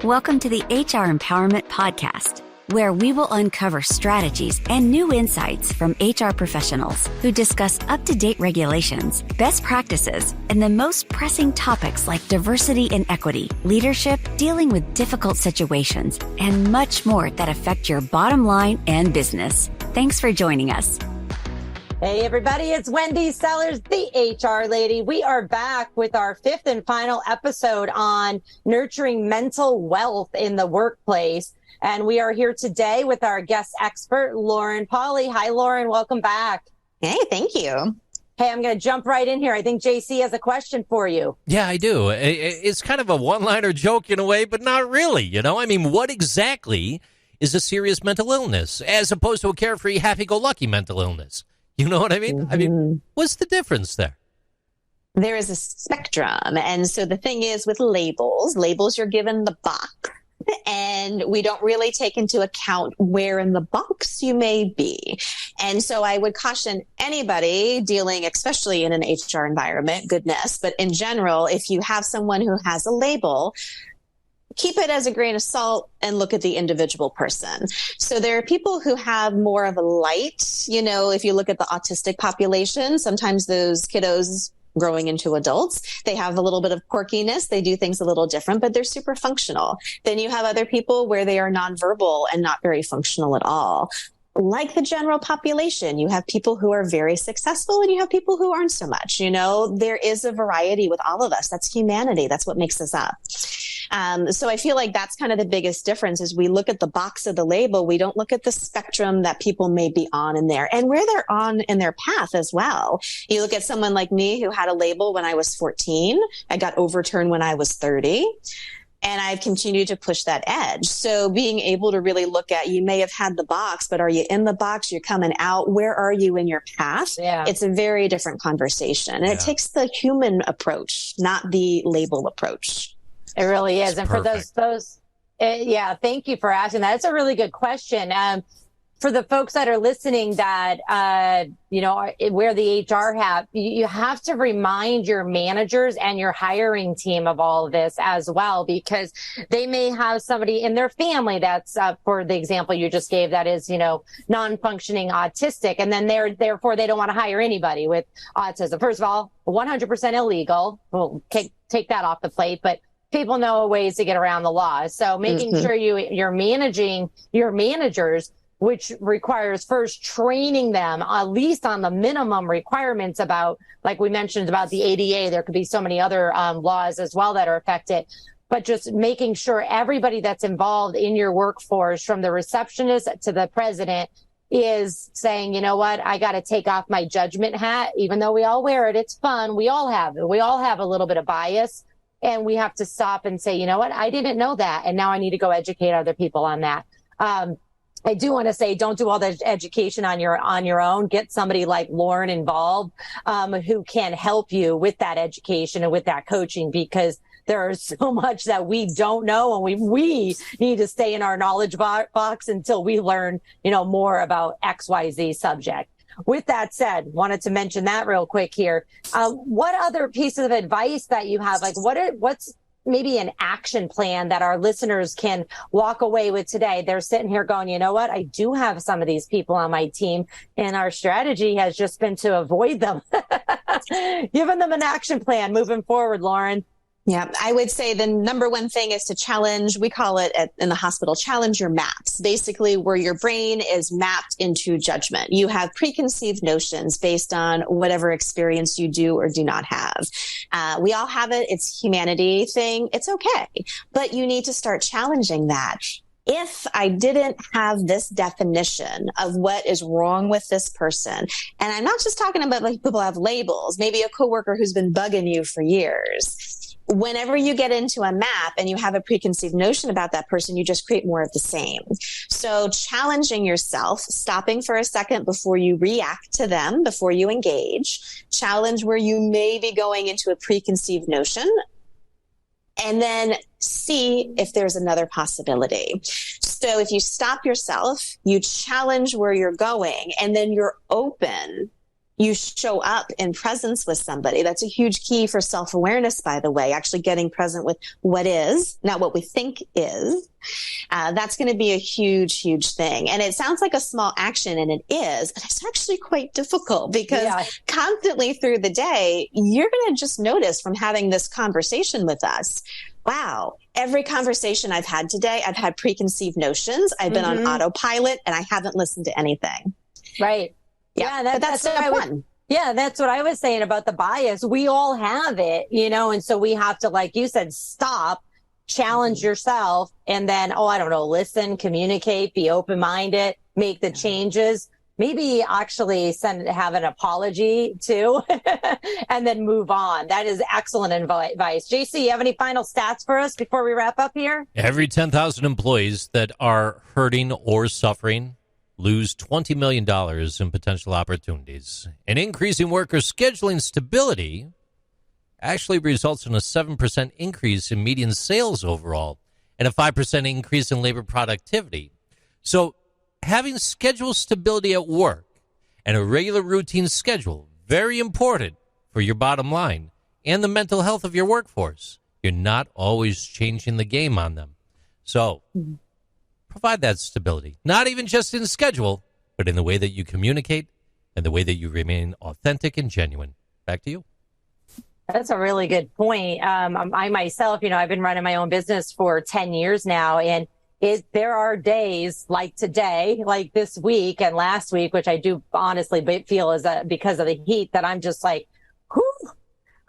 Welcome to the HR Empowerment Podcast, where we will uncover strategies and new insights from HR professionals who discuss up-to-date regulations, best practices, and the most pressing topics like diversity and equity, leadership, dealing with difficult situations, and much more that affect your bottom line and business. Thanks for joining us. Hey, everybody, it's Wendy Sellers, the HR lady. We are back with our fifth and final episode on nurturing mental wealth in the workplace. And we are here today with our guest expert, Lauren Pauly. Hi, Lauren. Welcome back. Hey, thank you. Hey, I'm going to jump right in here. I think JC has a question for you. Yeah, I do. It's kind of a one-liner joke in a way, but not really, you know? I mean, what exactly is a serious mental illness as opposed to a carefree, happy-go-lucky mental illness? You know what I mean? Mm-hmm. I mean, what's the difference there? There is a spectrum. And so the thing is with labels, you're given the box. And we don't really take into account where in the box you may be. And so I would caution anybody dealing, especially in an HR environment, goodness, but in general, if you have someone who has a label, keep it as a grain of salt and look at the individual person. So there are people who have more of a light, you know, if you look at the autistic population, sometimes those kiddos growing into adults, they have a little bit of quirkiness. They do things a little different, but they're super functional. Then you have other people where they are nonverbal and not very functional at all. Like the general population, you have people who are very successful and you have people who aren't so much. You know, there is a variety with all of us. That's humanity. That's what makes us up. So I feel like that's kind of the biggest difference is we look at the box of the label. We don't look at the spectrum that people may be on in there and where they're on in their path as well. You look at someone like me who had a label when I was 14. I got overturned when I was 30. And I've continued to push that edge. So being able to really look at, you may have had the box, but are you in the box? You're coming out. Where are you in your path? Yeah. It's a very different conversation. And it takes the human approach, not the label approach. It really is. It's and perfect. for those, thank you for asking that. It's a really good question. For the folks that are listening that, wear the HR hat, you have to remind your managers and your hiring team of all of this as well, because they may have somebody in their family that's, for the example you just gave, that is, non-functioning autistic. And then therefore they don't want to hire anybody with autism. First of all, 100% illegal. We'll take that off the plate, but people know ways to get around the law. So making sure you're managing your managers, which requires first training them at least on the minimum requirements about, like we mentioned about the ADA, there could be so many other laws as well that are affected, but just making sure everybody that's involved in your workforce, from the receptionist to the president, is saying, you know what, I got to take off my judgment hat. Even though we all wear it, it's fun. We all have it. We all have a little bit of bias. And we have to stop and say, you know what, I didn't know that. And now I need to go educate other people on that. I do want to say, don't do all the education on your own. Get somebody like Lauren involved, who can help you with that education and with that coaching, because there is so much that we don't know, and we need to stay in our knowledge box until we learn, more about XYZ subject. With that said, wanted to mention that real quick here. What other pieces of advice that you have? Like, what's maybe an action plan that our listeners can walk away with today? They're sitting here going, you know what? I do have some of these people on my team, and our strategy has just been to avoid them. Giving them an action plan moving forward, Lauren. Yeah, I would say the number one thing is to challenge, we call it in the hospital, challenge your maps, basically where your brain is mapped into judgment. You have preconceived notions based on whatever experience you do or do not have. We all have it. It's a humanity thing. It's okay. But you need to start challenging that. If I didn't have this definition of what is wrong with this person, and I'm not just talking about like people have labels, maybe a coworker who's been bugging you for years. Whenever you get into a map and you have a preconceived notion about that person, you just create more of the same. So challenging yourself, stopping for a second before you react to them, before you engage, challenge where you may be going into a preconceived notion, and then see if there's another possibility. So if you stop yourself, you challenge where you're going, and then you're open you show up in presence with somebody. That's a huge key for self-awareness, by the way, actually getting present with what is, not what we think is. That's going to be a huge, huge thing. And it sounds like a small action, and it is, but it's actually quite difficult because constantly through the day, you're going to just notice from having this conversation with us, wow, every conversation I've had today, I've had preconceived notions. I've been on autopilot and I haven't listened to anything. Right. Yeah, that's step one. Yeah, that's what I was saying about the bias. We all have it, and so we have to, like you said, stop, challenge yourself, and then, listen, communicate, be open-minded, make the changes, maybe actually have an apology too, and then move on. That is excellent advice. JC, you have any final stats for us before we wrap up here? Every 10,000 employees that are hurting or suffering lose $20 million in potential opportunities. An increase in worker scheduling stability actually results in a 7% increase in median sales overall and a 5% increase in labor productivity. So having schedule stability at work and a regular routine schedule, very important for your bottom line and the mental health of your workforce. You're not always changing the game on them. So provide that stability, not even just in schedule, but in the way that you communicate and the way that you remain authentic and genuine. Back to you. That's a really good point. I myself, I've been running my own business for 10 years now, and there are days like today, like this week and last week, which I do honestly feel is because of the heat, that I'm just like, whew,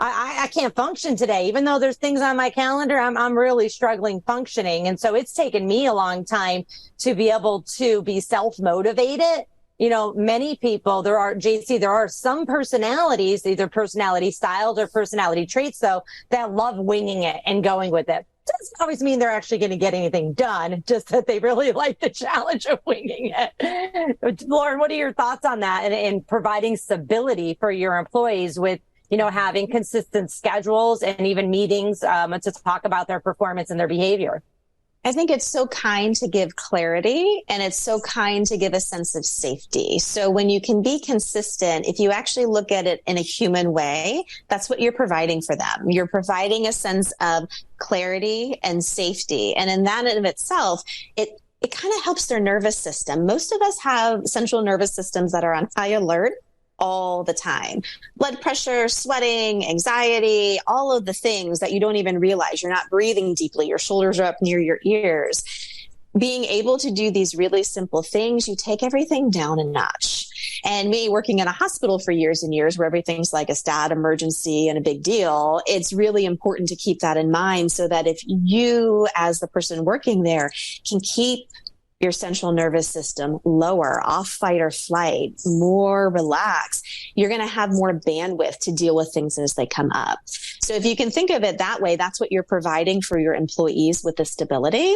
I can't function today. Even though there's things on my calendar, I'm really struggling functioning. And so it's taken me a long time to be able to be self-motivated. Many people, there are some personalities, either personality styles or personality traits, though, that love winging it and going with it. Doesn't always mean they're actually going to get anything done, just that they really like the challenge of winging it. Lauren, what are your thoughts on that and providing stability for your employees with, having consistent schedules and even meetings to talk about their performance and their behavior? I think it's so kind to give clarity, and it's so kind to give a sense of safety. So when you can be consistent, if you actually look at it in a human way, that's what you're providing for them. You're providing a sense of clarity and safety. And in that in of itself, it kind of helps their nervous system. Most of us have central nervous systems that are on high alert all the time. Blood pressure, sweating, anxiety, all of the things that you don't even realize. You're not breathing deeply. Your shoulders are up near your ears. Being able to do these really simple things, you take everything down a notch. And me working in a hospital for years and years where everything's like a stat emergency and a big deal, it's really important to keep that in mind so that if you, as the person working there, can keep your central nervous system lower, off fight or flight, more relaxed, you're going to have more bandwidth to deal with things as they come up. So if you can think of it that way, that's what you're providing for your employees with the stability.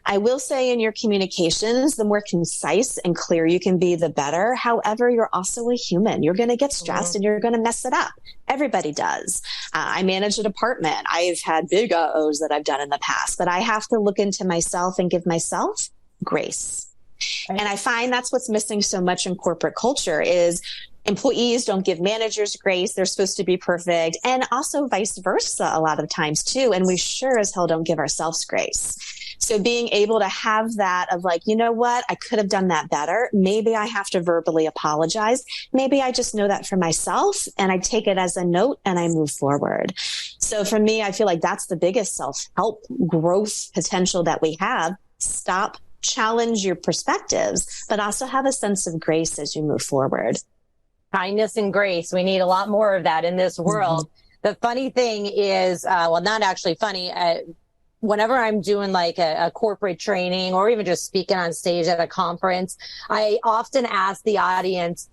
I will say in your communications, the more concise and clear you can be, the better. However, you're also a human. You're going to get stressed and you're going to mess it up. Everybody does. I manage a department. I've had big uh-ohs that I've done in the past, but I have to look into myself and give myself grace. And I find that's what's missing so much in corporate culture is employees don't give managers grace. They're supposed to be perfect. And also vice versa a lot of times too. And we sure as hell don't give ourselves grace. So being able to have that of like, you know what, I could have done that better. Maybe I have to verbally apologize. Maybe I just know that for myself and I take it as a note and I move forward. So for me, I feel like that's the biggest self-help growth potential that we have. Stop, challenge your perspectives, but also have a sense of grace as you move forward. Kindness and grace. We need a lot more of that in this world. Mm-hmm. The funny thing is, not actually funny. Whenever I'm doing like a corporate training or even just speaking on stage at a conference, I often ask the audience,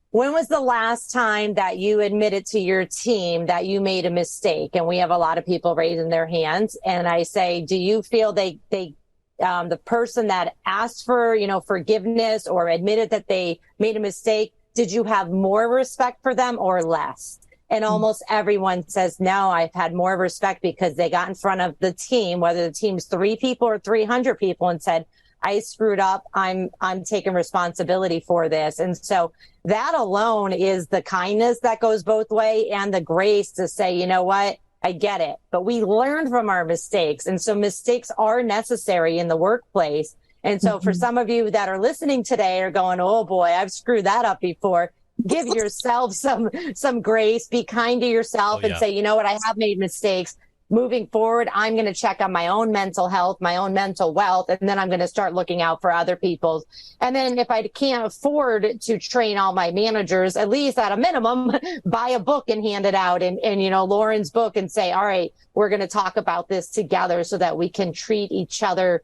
when was the last time that you admitted to your team that you made a mistake? And we have a lot of people raising their hands. And I say, do you feel the person that asked for, forgiveness or admitted that they made a mistake, did you have more respect for them or less? And almost everyone says, no, I've had more respect because they got in front of the team, whether the team's 3 people or 300 people, and said, I screwed up. I'm taking responsibility for this. And so that alone is the kindness that goes both ways and the grace to say, you know what? I get it, but we learn from our mistakes. And so mistakes are necessary in the workplace. And so for some of you that are listening today are going, oh boy, I've screwed that up before. Give yourself some grace, be kind to yourself and say, you know what? I have made mistakes. Moving forward, I'm going to check on my own mental health, my own mental wealth, and then I'm going to start looking out for other people's. And then if I can't afford to train all my managers, at least at a minimum, buy a book and hand it out and you know, Lauren's book and say, all right, we're going to talk about this together so that we can treat each other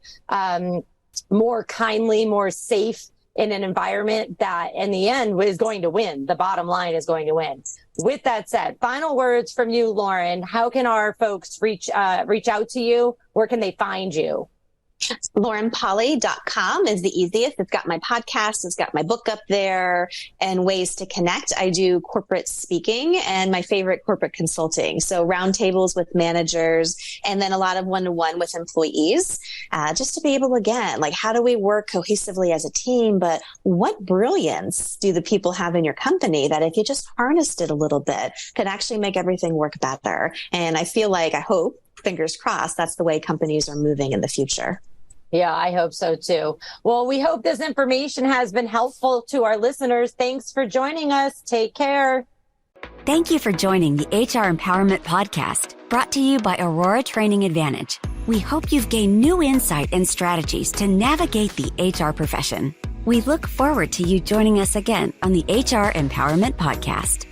more kindly, more safe in an environment that in the end is going to win. The bottom line is going to win. With that said, final words from you, Lauren. How can our folks reach out to you? Where can they find you? LaurenPolly.com is the easiest. It's got my podcast. It's got my book up there and ways to connect. I do corporate speaking and my favorite corporate consulting. So roundtables with managers and then a lot of one-to-one with employees, just to be able to, again, like how do we work cohesively as a team? But what brilliance do the people have in your company that if you just harnessed it a little bit could actually make everything work better? And I feel like, I hope, fingers crossed, that's the way companies are moving in the future. Yeah, I hope so too. Well, we hope this information has been helpful to our listeners. Thanks for joining us. Take care. Thank you for joining the HR Empowerment Podcast, brought to you by Aurora Training Advantage. We hope you've gained new insight and strategies to navigate the HR profession. We look forward to you joining us again on the HR Empowerment Podcast.